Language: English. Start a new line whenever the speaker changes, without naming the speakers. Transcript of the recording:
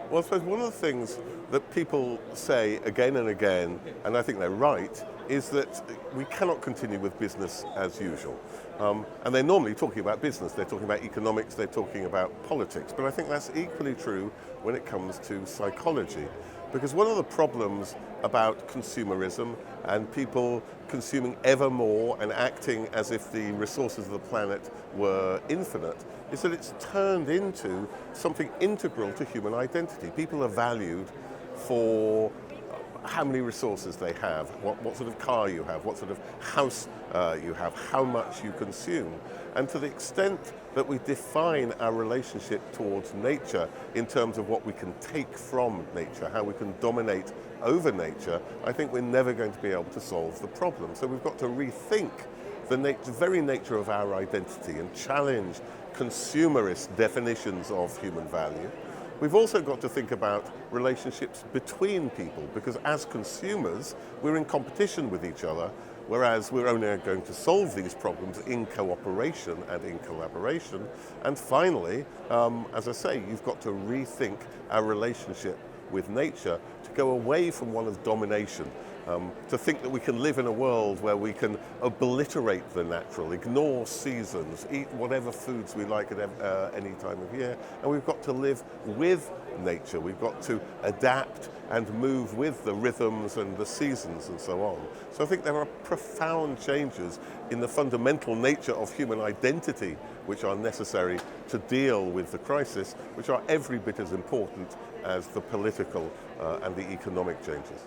Well, I suppose one of the things that people say again and again, and I think they're right, is that we cannot continue with business as usual. And they're normally talking about business, they're talking about economics, they're talking about politics. But I think that's equally true when it comes to psychology. Because one of the problems about consumerism and people consuming ever more and acting as if the resources of the planet were infinite is that it's turned into something integral to human identity. People are valued for how many resources they have, what sort of car you have, what sort of house you have, how much you consume. And to the extent that we define our relationship towards nature in terms of what we can take from nature, how we can dominate over nature, I think we're never going to be able to solve the problem. So we've got to rethink the very nature of our identity and challenge consumerist definitions of human value. We've also got to think about relationships between people, because as consumers, we're in competition with each other, whereas we're only going to solve these problems in cooperation and in collaboration. And finally, as I say, you've got to rethink our relationship with nature to go away from one of domination, to think that we can live in a world where we can obliterate the natural, ignore seasons, eat whatever foods we like at any time of year, and we've got to live with nature. We've got to adapt and move with the rhythms and the seasons and so on. So I think there are profound changes in the fundamental nature of human identity which are necessary to deal with the crisis, which are every bit as important as the political and the economic changes.